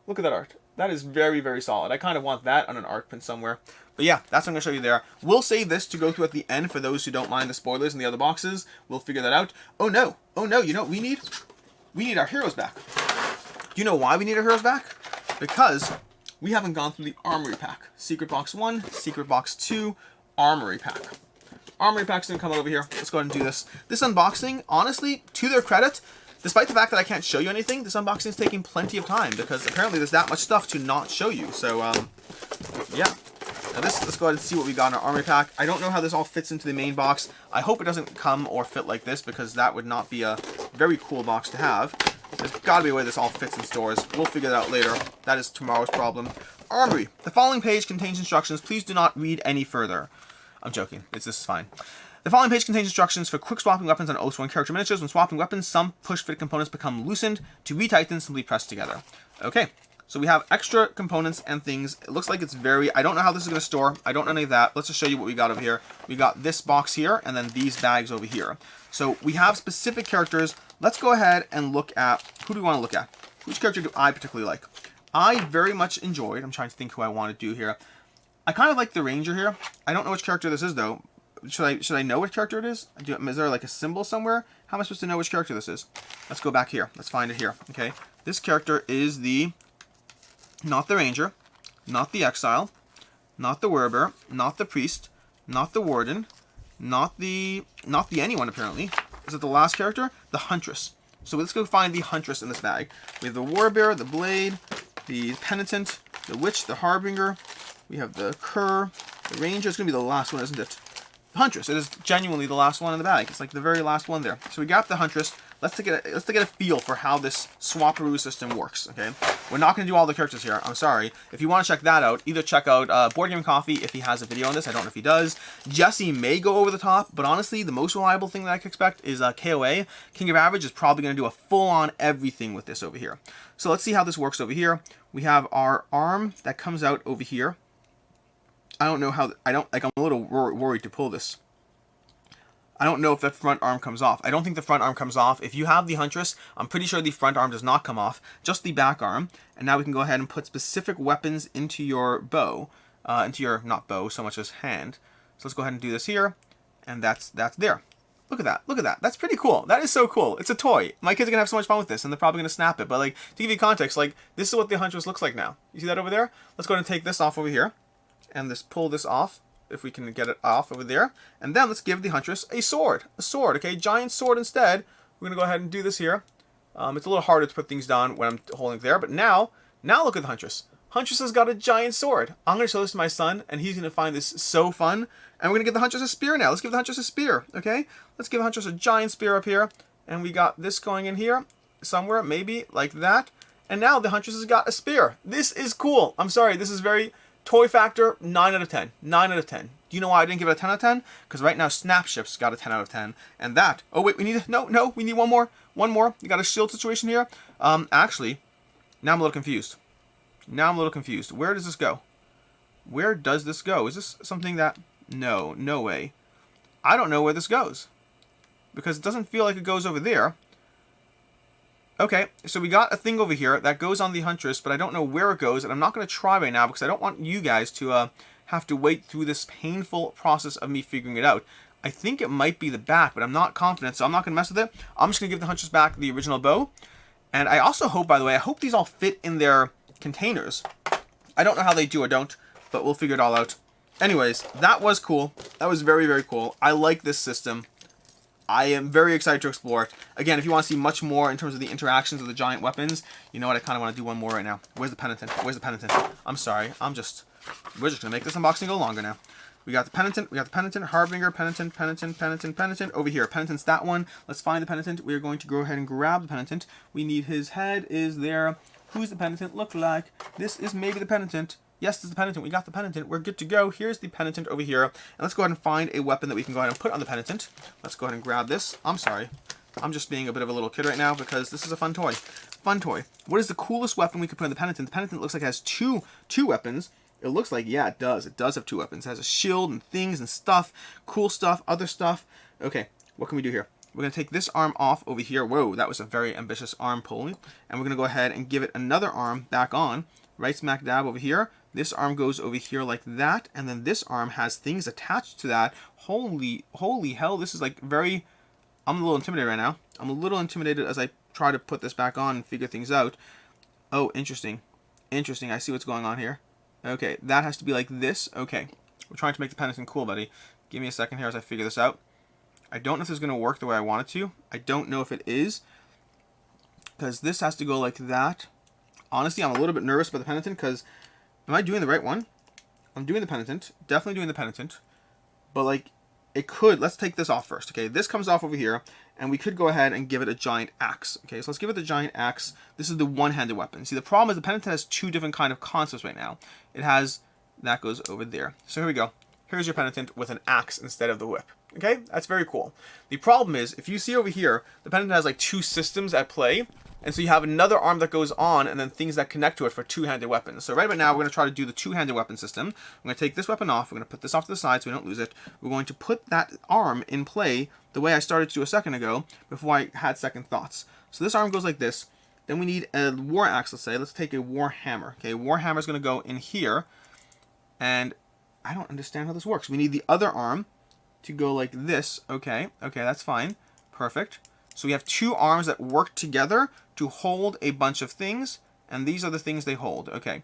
Look at that art. That is very, very solid. I kind of want that on an art print somewhere. But yeah, that's what I'm going to show you there. We'll save this to go through at the end for those who don't mind the spoilers in the other boxes. We'll figure that out. Oh no, you know what we need? We need our heroes back. Do you know why we need our heroes back? Because we haven't gone through the Armory pack. Secret Box 1, Secret Box 2, Armory pack. Armory pack's going to come over here. Let's go ahead and do this. This unboxing, honestly, to their credit, despite the fact that I can't show you anything, this unboxing is taking plenty of time because apparently there's that much stuff to not show you. So, yeah. Now let's go ahead and see what we got in our Armory pack. I don't know how this all fits into the main box. I hope it doesn't come or fit like this because that would not be a very cool box to have. There's got to be a way this all fits in stores. We'll figure that out later. That is tomorrow's problem. Armory. The following page contains instructions. Please do not read any further. I'm joking. This is fine. The following page contains instructions for quick swapping weapons on Oathsworn character miniatures. When swapping weapons, some push-fit components become loosened. To retighten, simply press together. Okay, so we have extra components and things. It looks like it's I don't know how this is going to store. I don't know any of that. Let's just show you what we got over here. We got this box here, and then these bags over here. So we have specific characters. Let's go ahead and look at, who do we want to look at? Which character do I particularly like? I very much enjoyed, I'm trying to think who I want to do here. I kind of like the Ranger here. I don't know which character this is, though. Should I know which character it is? Is there like a symbol somewhere? How am I supposed to know which character this is? Let's go back here. Let's find it here. Okay. This character is not the Ranger, not the Exile, not the Werebear, not the Priest, not the Warden, not the anyone apparently. Is it the last character? The Huntress. So let's go find the Huntress in this bag. We have the Werebear, the Blade, the Penitent, the Witch, the Harbinger. We have the Cur. The Ranger is going to be the last one, isn't it? Huntress. It is genuinely the last one in the bag. It's like the very last one there. So we got the Huntress. Let's take a feel for how this swap-a-roo system works, okay? We're not going to do all the characters here. I'm sorry. If you want to check that out, either check out Board Game Coffee if he has a video on this. I don't know if he does. Jesse may go over the top, but honestly, the most reliable thing that I can expect is KOA. King of Average is probably going to do a full-on everything with this over here. So let's see how this works over here. We have our arm that comes out over here. I don't know how, I'm a little worried to pull this. I don't know if that front arm comes off. I don't think the front arm comes off. If you have the Huntress, I'm pretty sure the front arm does not come off, just the back arm. And now we can go ahead and put specific weapons into your bow, into your, not bow so much as hand. So let's go ahead and do this here, and that's there. Look at that, look at that. That's pretty cool. That is so cool. It's a toy. My kids are gonna have so much fun with this, and they're probably gonna snap it. But like, to give you context, like, this is what the Huntress looks like now. You see that over there? Let's go ahead and take this off over here, and just pull this off, if we can get it off over there. And then let's give the Huntress a sword. A sword, okay? Giant sword instead. We're going to go ahead and do this here. It's a little harder to put things down when I'm holding it there. But now look at the Huntress. Huntress has got a giant sword. I'm going to show this to my son, and he's going to find this so fun. And we're going to give the Huntress a spear now. Let's give the Huntress a spear, okay? Let's give the Huntress a giant spear up here. And we got this going in here somewhere, maybe like that. And now the Huntress has got a spear. This is cool. I'm sorry, this is very... Toy factor, 9 out of 10. 9 out of 10. Do you know why I didn't give it a 10 out of 10? Because right now Snapship's got a 10 out of 10. And that... Oh, wait, we need... No, we need one more. One more. You got a shield situation here. Actually, now I'm a little confused. Where does this go? Where does this go? Is this something that... No way. I don't know where this goes. Because it doesn't feel like it goes over there. Okay, so we got a thing over here that goes on the Huntress, but I don't know where it goes, and I'm not going to try right now because I don't want you guys to have to wait through this painful process of me figuring it out. I think it might be the back, but I'm not confident, so I'm not going to mess with it. I'm just going to give the Huntress back the original bow. And I also hope, by the way, I hope these all fit in their containers. I don't know how they do or don't, but we'll figure it all out. Anyways, that was cool. That was very, very cool. I like this system. I am very excited to explore it. Again, if you want to see much more in terms of the interactions of the giant weapons, you know what, I kind of want to do one more right now. Where's the Penitent? I'm sorry, we're just going to make this unboxing go longer now. We got the Penitent, Harbinger, Penitent, over here. Penitent's that one. Let's find the Penitent. We are going to go ahead and grab the Penitent. We need his head is there. Who's the Penitent look like? This is maybe the Penitent. Yes, this is the penitent. We got the penitent. We're good to go. Here's the penitent over here. And let's go ahead and find a weapon that we can go ahead and put on the penitent. Let's go ahead and grab this. I'm sorry. I'm just being a bit of a little kid right now because this is a fun toy. Fun toy. What is the coolest weapon we could put on the penitent? The penitent looks like it has two weapons. It looks like, yeah, it does. It does have 2 weapons. It has a shield and things and stuff. Cool stuff, other stuff. Okay, what can we do here? We're going to take this arm off over here. Whoa, that was a very ambitious arm pull. And we're going to go ahead and give it another arm back on. Right smack dab over here. This arm goes over here like that. And then this arm has things attached to that. Holy hell, this is like very... I'm a little intimidated right now. I'm a little intimidated as I try to put this back on and figure things out. Oh, interesting. Interesting. I see what's going on here. Okay, that has to be like this. Okay, we're trying to make the penitent cool, buddy. Give me a second here as I figure this out. I don't know if this is going to work the way I want it to. I don't know if it is. Because this has to go like that. Honestly, I'm a little bit nervous about the penitent because... Am I doing the right one? I'm doing the penitent. Definitely doing the penitent. But like... It could, let's take this off first, okay? This comes off over here, and we could go ahead and give it a giant axe, okay? So let's give it the giant axe. This is the one-handed weapon. See, the problem is the penitent has 2 different kind of concepts right now. It has, that goes over there. So here we go. Here's your penitent with an axe instead of the whip, okay? That's very cool. The problem is, if you see over here, the penitent has like 2 systems at play, and so you have another arm that goes on and then things that connect to it for 2-handed weapons. So right about now, we're going to try to do the 2-handed weapon system. I'm going to take this weapon off. We're going to put this off to the side so we don't lose it. We're going to put that arm in play the way I started to do a second ago before I had second thoughts. So this arm goes like this. Then we need a war axe, let's say. Let's take a war hammer. Okay, war hammer is going to go in here. And I don't understand how this works. We need the other arm to go like this. Okay, that's fine. Perfect. So we have 2 arms that work together to hold a bunch of things, and these are the things they hold. Okay.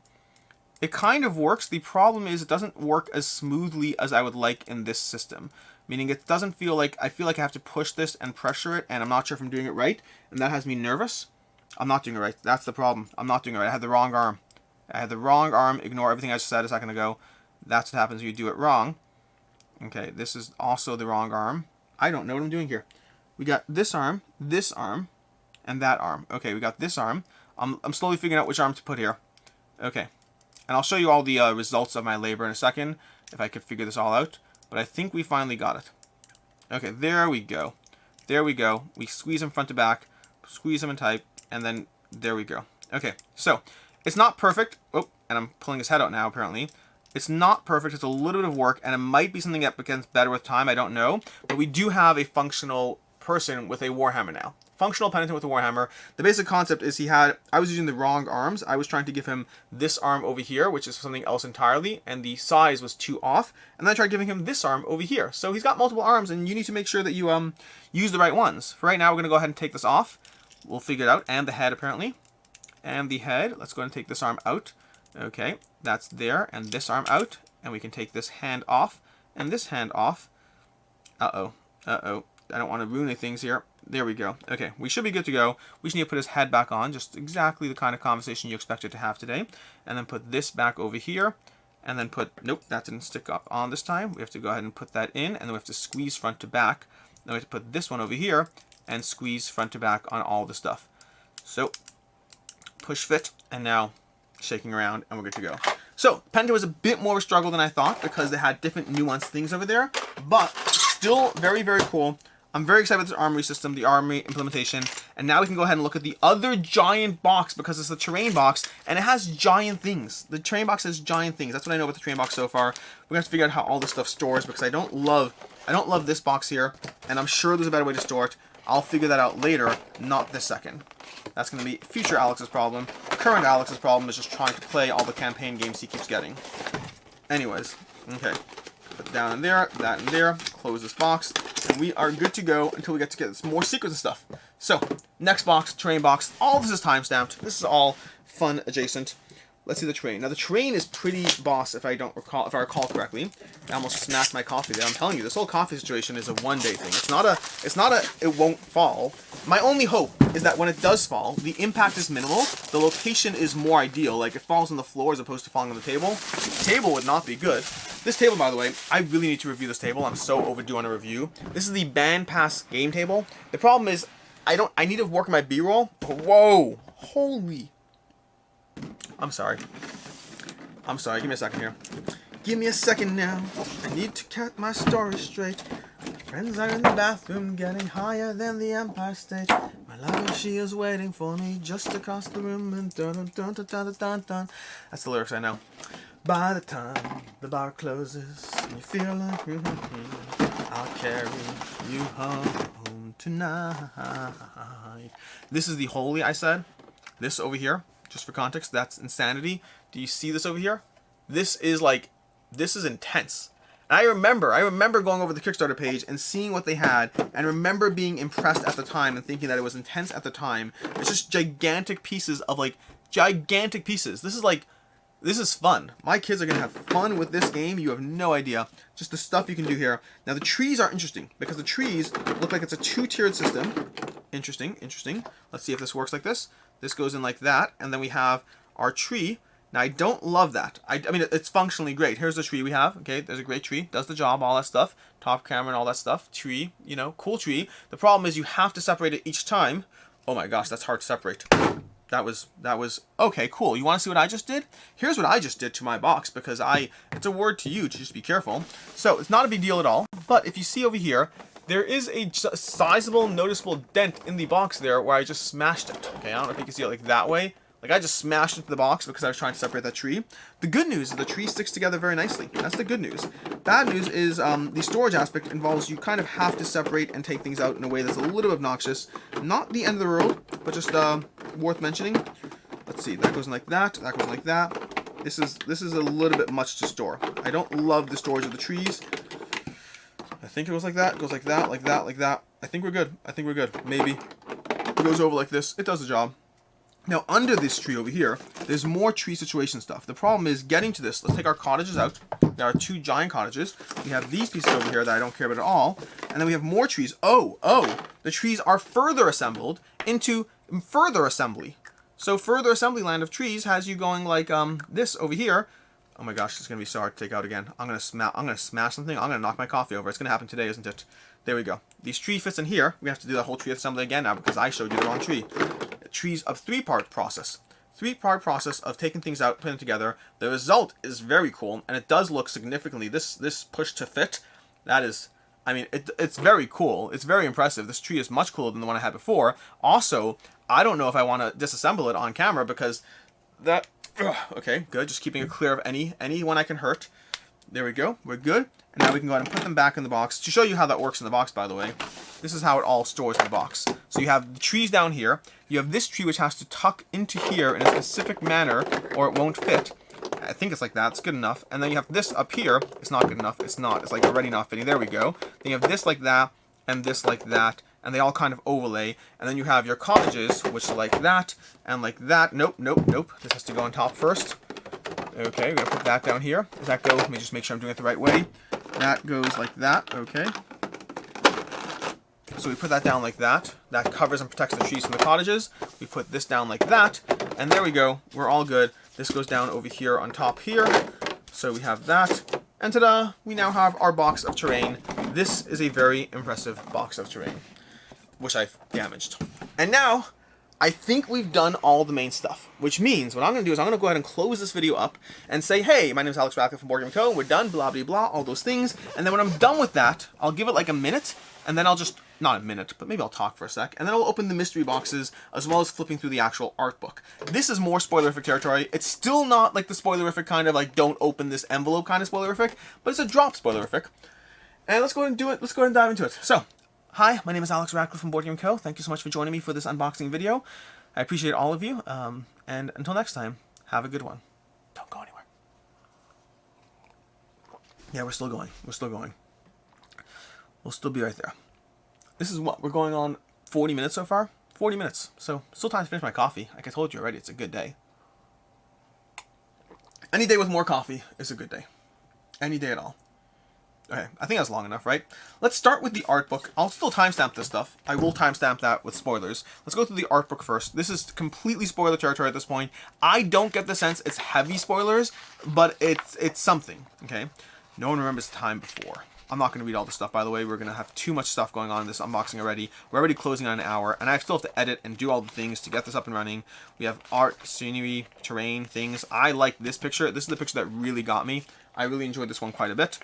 It kind of works. The problem is it doesn't work as smoothly as I would like in this system. Meaning it doesn't feel like, I feel like I have to push this and pressure it, and I'm not sure if I'm doing it right, and that has me nervous. I'm not doing it right. That's the problem. I'm not doing it right. I had the wrong arm. I had the wrong arm. Ignore everything I just said a second ago. That's what happens when you do it wrong. Okay, this is also the wrong arm. I don't know what I'm doing here. We got this arm, and that arm. Okay, we got this arm. I'm slowly figuring out which arm to put here. Okay. And I'll show you all the results of my labor in a second, if I could figure this all out. But I think we finally got it. Okay, there we go. There we go. We squeeze him front to back, squeeze him in tight, and then there we go. Okay, so it's not perfect. Oh, and I'm pulling his head out now, apparently. It's not perfect. It's a little bit of work, and it might be something that becomes better with time. I don't know. But we do have a functional person with a warhammer now. Functional penitent with a warhammer. The basic concept is I was using the wrong arms. I was trying to give him this arm over here, which is something else entirely, and the size was too off. And then I tried giving him this arm over here. So he's got multiple arms, and you need to make sure that you use the right ones. For right now, we're going to go ahead and take this off. We'll figure it out. And the head, apparently. And the head. Let's go ahead and take this arm out. Okay, that's there. And this arm out. And we can take this hand off. And this hand off. Uh-oh. Uh-oh. I don't want to ruin any things here. There we go. Okay, we should be good to go. We just need to put his head back on, just exactly the kind of conversation you expected to have today. And then put this back over here. And then put, nope, that didn't stick up on this time. We have to go ahead and put that in, and then we have to squeeze front to back. Then we have to put this one over here, and squeeze front to back on all the stuff. So, push fit, and now shaking around, and we're good to go. So, Penta was a bit more of a struggle than I thought, because they had different nuanced things over there, but still very, very cool. I'm very excited with this armory system, the armory implementation, and now we can go ahead and look at the other giant box, because it's the terrain box, and it has giant things. The terrain box has giant things. That's what I know about the terrain box so far. We're going to have to figure out how all this stuff stores, because I don't love this box here, and I'm sure there's a better way to store it. I'll figure that out later, not this second. That's going to be future Alex's problem. Current Alex's problem is just trying to play all the campaign games he keeps getting. Anyways, okay. Put it down in there, that in there, close this box, and we are good to go until we get to get some more secrets and stuff. So, next box, terrain box, all this is time-stamped. This is all fun adjacent. Let's see the terrain. Now the terrain is pretty boss if I recall correctly. I almost smashed my coffee there. I'm telling you, this whole coffee situation is a one-day thing. It's not a it won't fall. My only hope is that when it does fall, the impact is minimal. The location is more ideal. Like it falls on the floor as opposed to falling on the table. The table would not be good. This table, by the way, I really need to review this table. I'm so overdue on a review. This is the Band Pass game table. The problem is I need to work on my B-roll. Whoa. Holy. I'm sorry. I'm sorry, give me a second here. Give me a second now. I need to cut my story straight. Friends are in the bathroom getting higher than the Empire State. My lover, she is waiting for me just across the room and dun dun dun dun dun dun dun. That's the lyrics I know. By the time the bar closes and you feel like I'll carry you home tonight. This is the holy, I said. This over here, just for context, that's insanity. Do you see this over here? This is intense. And I remember going over the Kickstarter page and seeing what they had, and remember being impressed at the time and thinking that it was intense at the time. It's just gigantic pieces of gigantic pieces. This is fun. My kids are going to have fun with this game. You have no idea. Just the stuff you can do here. Now, the trees are interesting because the trees look like it's a two-tiered system. Interesting. Let's see if this works like this. This goes in like that, and then we have our tree. Now, I don't love that. I mean, it's functionally great. Here's the tree we have. Okay, there's a great tree. Does the job, all that stuff. Top camera and all that stuff. Tree, cool tree. The problem is you have to separate it each time. Oh my gosh, that's hard to separate. That was okay, cool. You want to see what I just did? Here's what I just did to my box because it's a word to you to just be careful. So it's not a big deal at all. But if you see over here, there is a sizable, noticeable dent in the box there where I just smashed it. Okay, I don't know if you can see it like that way. Like I just smashed into the box because I was trying to separate that tree. The good news is the tree sticks together very nicely. That's the good news. Bad news is the storage aspect involves you kind of have to separate and take things out in a way that's a little obnoxious. Not the end of the world, but just worth mentioning. Let's see, that goes in like that, that goes in like that. This is a little bit much to store. I don't love the storage of the trees. I think it goes like that, goes like that, like that, like that. I think we're good. Maybe. It goes over like this. It does the job. Now, under this tree over here, there's more tree situation stuff. The problem is getting to this. Let's take our cottages out. There are two giant cottages. We have these pieces over here that I don't care about at all. And then we have more trees. Oh, the trees are further assembled into further assembly. So further assembly land of trees has you going like this over here. Oh my gosh, it's going to be so hard to take out again. I'm going to smash something. I'm going to knock my coffee over. It's going to happen today, isn't it? There we go. These tree fits in here. We have to do the whole tree assembly again now because I showed you the wrong tree. Trees of three-part process. Three-part process of taking things out, putting them together. The result is very cool, and it does look significantly. This push to fit, that is, I mean, it's very cool. It's very impressive. This tree is much cooler than the one I had before. Also, I don't know if I want to disassemble it on camera because that. Okay, good. Just keeping it clear of anyone I can hurt. There we go. We're good. And now we can go ahead and put them back in the box. To show you how that works in the box, by the way, this is how it all stores in the box. So you have the trees down here. You have this tree which has to tuck into here in a specific manner or it won't fit. I think it's like that. It's good enough. And then you have this up here. It's not good enough. It's not. It's like already not fitting. There we go. Then you have this like that and this like that. And they all kind of overlay. And then you have your cottages, which are like that and like that. Nope. This has to go on top first. Okay, we're going to put that down here. Does that go? Let me just make sure I'm doing it the right way. That goes like that. Okay. So we put that down like that. That covers and protects the trees from the cottages. We put this down like that. And there we go. We're all good. This goes down over here on top here. So we have that. And ta-da! We now have our box of terrain. This is a very impressive box of terrain, which I've damaged. And now, I think we've done all the main stuff, which means what I'm going to do is I'm going to go ahead and close this video up and say, hey, my name is Alex Radcliffe from Board Game Co. We're done, blah, blah, blah, all those things. And then when I'm done with that, I'll give it like a minute, and then I'll just, not a minute, but maybe I'll talk for a sec, and then I'll open the mystery boxes as well as flipping through the actual art book. This is more spoilerific territory. It's still not like the spoilerific kind of like don't open this envelope kind of spoilerific, but it's a drop spoilerific. And let's go ahead and do it. Let's go ahead and dive into it. So, hi, my name is Alex Radcliffe from Board Game Co. Thank you so much for joining me for this unboxing video. I appreciate all of you, and until next time, have a good one. Don't go anywhere. Yeah, we're still going. We'll still be right there. This is what, we're going on 40 minutes so far? 40 minutes. So, still time to finish my coffee. Like I told you already, it's a good day. Any day with more coffee is a good day. Any day at all. Okay, I think that's long enough, right? Let's start with the art book. I'll still timestamp this stuff. I will timestamp that with spoilers. Let's go through the art book first. This is completely spoiler territory at this point. I don't get the sense it's heavy spoilers, but it's something, okay? No one remembers the time before. I'm not going to read all the stuff, by the way. We're going to have too much stuff going on in this unboxing already. We're already closing on an hour, and I still have to edit and do all the things to get this up and running. We have art, scenery, terrain, things. I like this picture. This is the picture that really got me. I really enjoyed this one quite a bit.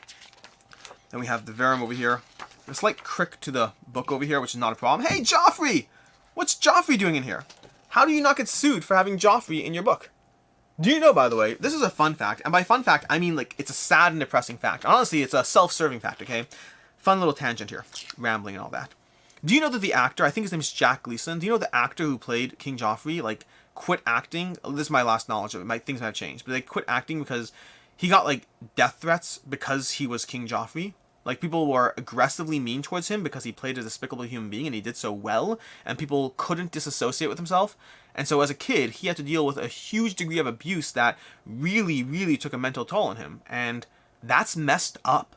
Then we have the Verum over here. A slight crick to the book over here, which is not a problem. Hey, Joffrey! What's Joffrey doing in here? How do you not get sued for having Joffrey in your book? Do you know, by the way, this is a fun fact, and by fun fact, I mean, like, it's a sad and depressing fact. Honestly, it's a self-serving fact, okay? Fun little tangent here, rambling and all that. Do you know that the actor, I think his name is Jack Gleason, do you know the actor who played King Joffrey, like, quit acting? This is my last knowledge of it, things might have changed, but they quit acting because he got, like, death threats because he was King Joffrey. Like, people were aggressively mean towards him because he played a despicable human being and he did so well, and people couldn't disassociate with himself. And so as a kid, he had to deal with a huge degree of abuse that really, really took a mental toll on him. And that's messed up.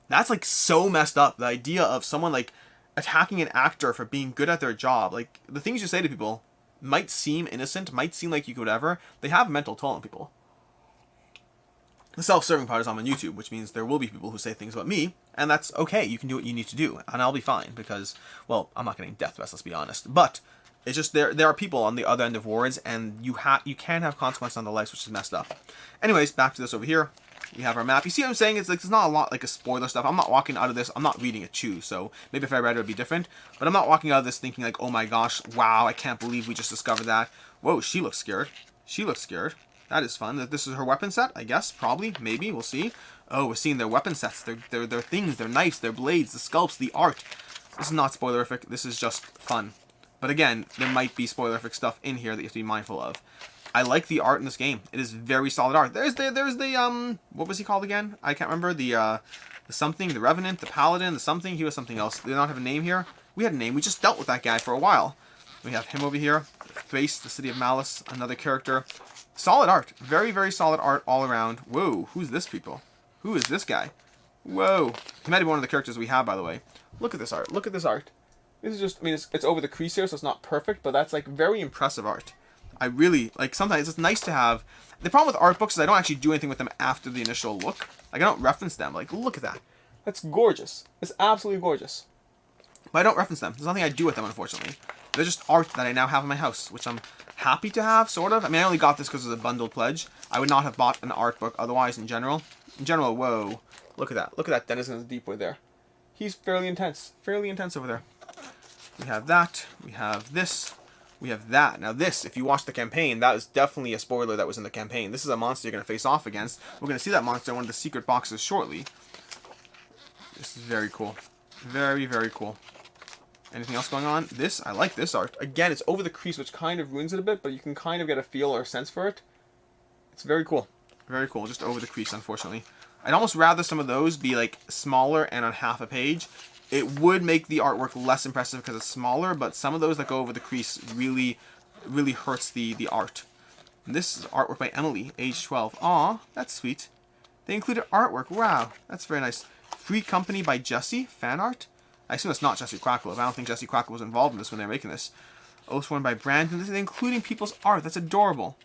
That's, like, so messed up. The idea of someone, like, attacking an actor for being good at their job. Like, the things you say to people might seem innocent, might seem like you could whatever. They have a mental toll on people. The self-serving part is on YouTube, which means there will be people who say things about me, and that's okay. You can do what you need to do, and I'll be fine because, well, I'm not getting death threats, let's be honest. But it's just there are people on the other end of words, and you can have consequences on their lives, which is messed up. Anyways, back to this over here. We have our map. You see what I'm saying? It's like, there's not a lot like a spoiler stuff. I'm not walking out of this. I'm not reading it too, so maybe if I read it, it would be different. But I'm not walking out of this thinking like, oh my gosh, wow, I can't believe we just discovered that. Whoa, she looks scared. She looks scared. That is fun. This is her weapon set, I guess. Probably. Maybe. We'll see. Oh, we're seeing their weapon sets. Their things, their knives, their blades, the sculpts, the art. This is not spoilerific. This is just fun. But again, there might be spoilerific stuff in here that you have to be mindful of. I like the art in this game. It is very solid art. There's the what was he called again? I can't remember. The something, the Revenant, the Paladin, the something. He was something else. They don't have a name here. We had a name. We just dealt with that guy for a while. We have him over here. Thrace, the City of Malice, another character. Solid art. Very, very solid art all around. Whoa, who's this people? Who is this guy? Whoa. He might be one of the characters we have, by the way. Look at this art. Look at this art. This is just, I mean, it's over the crease here, so it's not perfect, but that's, like, very impressive art. I really, like, sometimes it's nice to have. The problem with art books is I don't actually do anything with them after the initial look. Like, I don't reference them. Like, look at that. That's gorgeous. It's absolutely gorgeous. But I don't reference them. There's nothing I do with them, unfortunately. They're just art that I now have in my house, which I'm happy to have, sort of. I mean, I only got this because it was a bundled pledge. I would not have bought an art book otherwise in general. In general, whoa. Look at that. Look at that denizen of the Deepwood there. He's fairly intense. Fairly intense over there. We have that. We have this. We have that. Now this, if you watch the campaign, that is definitely a spoiler that was in the campaign. This is a monster you're going to face off against. We're going to see that monster in one of the secret boxes shortly. This is very cool. Very, very cool. Anything else going on? This, I like this art. Again, it's over the crease, which kind of ruins it a bit, but you can kind of get a feel or a sense for it. It's very cool. Very cool. Just over the crease, unfortunately. I'd almost rather some of those be, like, smaller and on half a page. It would make the artwork less impressive because it's smaller, but some of those that go over the crease really, really hurts the art. And this is artwork by Emily, age 12. Aw, that's sweet. They included artwork. Wow, that's very nice. Free Company by Jesse, fan art. I assume that's not Jesse Crackle. I don't think Jesse Crackle was involved in this when they were making this. Oathsworn by Brandon. This is including people's art. That's adorable.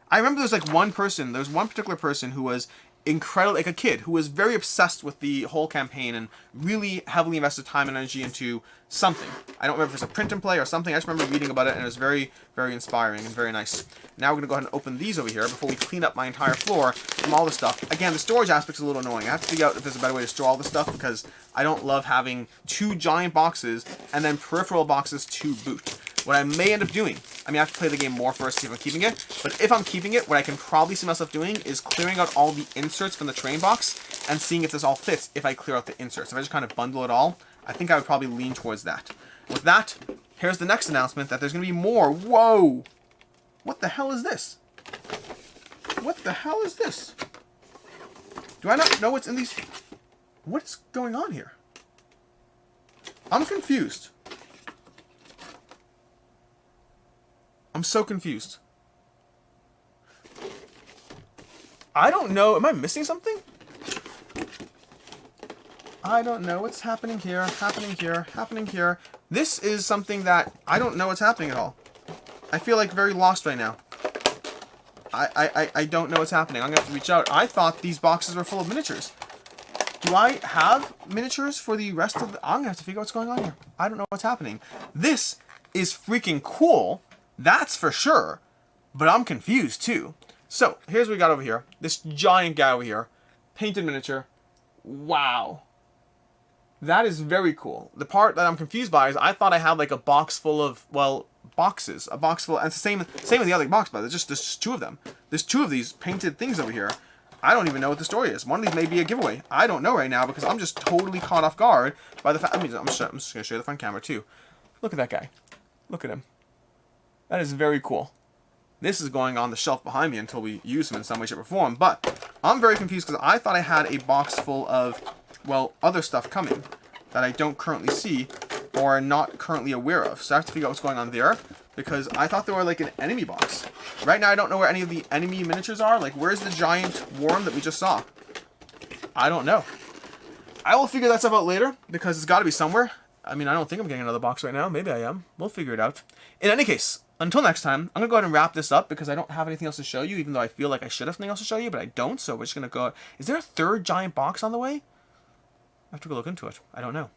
I remember there was like one person, there was one particular person who was incredible, like a kid, who was very obsessed with the whole campaign and really heavily invested time and energy into something. I don't remember if it was a print and play or something. I just remember reading about it and it was very, very inspiring and very nice. Now we're going to go ahead and open these over here before we clean up my entire floor from all the stuff. Again, the storage aspect is a little annoying. I have to figure out if there's a better way to store all this stuff because I don't love having two giant boxes and then peripheral boxes to boot. What I may end up doing, I mean, I have to play the game more first, see if I'm keeping it. But if I'm keeping it, what I can probably see myself doing is clearing out all the inserts from the train box and seeing if this all fits if I clear out the inserts. If I just kind of bundle it all, I think I would probably lean towards that. With that, here's the next announcement that there's going to be more. Whoa! What the hell is this? What the hell is this? Do I not know what's in these? What is going on here? I'm confused. I'm so confused. I don't know. Am I missing something? I don't know what's happening here. Happening here. Happening here. This is something that I don't know what's happening at all. I feel like very lost right now. I don't know what's happening. I'm going to have to reach out. I thought these boxes were full of miniatures. Do I have miniatures for the rest of the... I'm going to have to figure out what's going on here. I don't know what's happening. This is freaking cool. That's for sure. But I'm confused too. So, here's what we got over here. This giant guy over here. Painted miniature. Wow. That is very cool. The part that I'm confused by is I thought I had like a box full of, well, boxes. A box full... And it's the same with the other box, but there's just two of them. There's two of these painted things over here. I don't even know what the story is. One of these may be a giveaway. I don't know right now because I'm just totally caught off guard by the fact... I'm just going to show you the front camera too. Look at that guy. Look at him. That is very cool. This is going on the shelf behind me until we use him in some way, shape, or form. But I'm very confused because I thought I had a box full of, well, other stuff coming that I don't currently see or not currently aware of. So I have to figure out what's going on there because I thought they were like an enemy box. Right now I don't know where any of the enemy miniatures are. Like, where's the giant worm that we just saw? I don't know. I will figure that stuff out later because it's got to be somewhere. I mean, I don't think I'm getting another box right now. Maybe I am. We'll figure it out. In any case, until next time, I'm going to go ahead and wrap this up because I don't have anything else to show you, even though I feel like I should have something else to show you, but I don't. So we're just going to go... Is there a third giant box on the way? I have to go look into it. I don't know.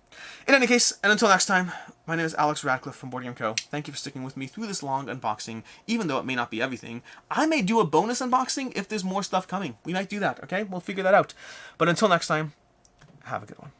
In any case, and until next time, my name is Alex Radcliffe from Board Game Co. Thank you for sticking with me through this long unboxing, even though it may not be everything. I may do a bonus unboxing if there's more stuff coming. We might do that, okay? We'll figure that out. But until next time, have a good one.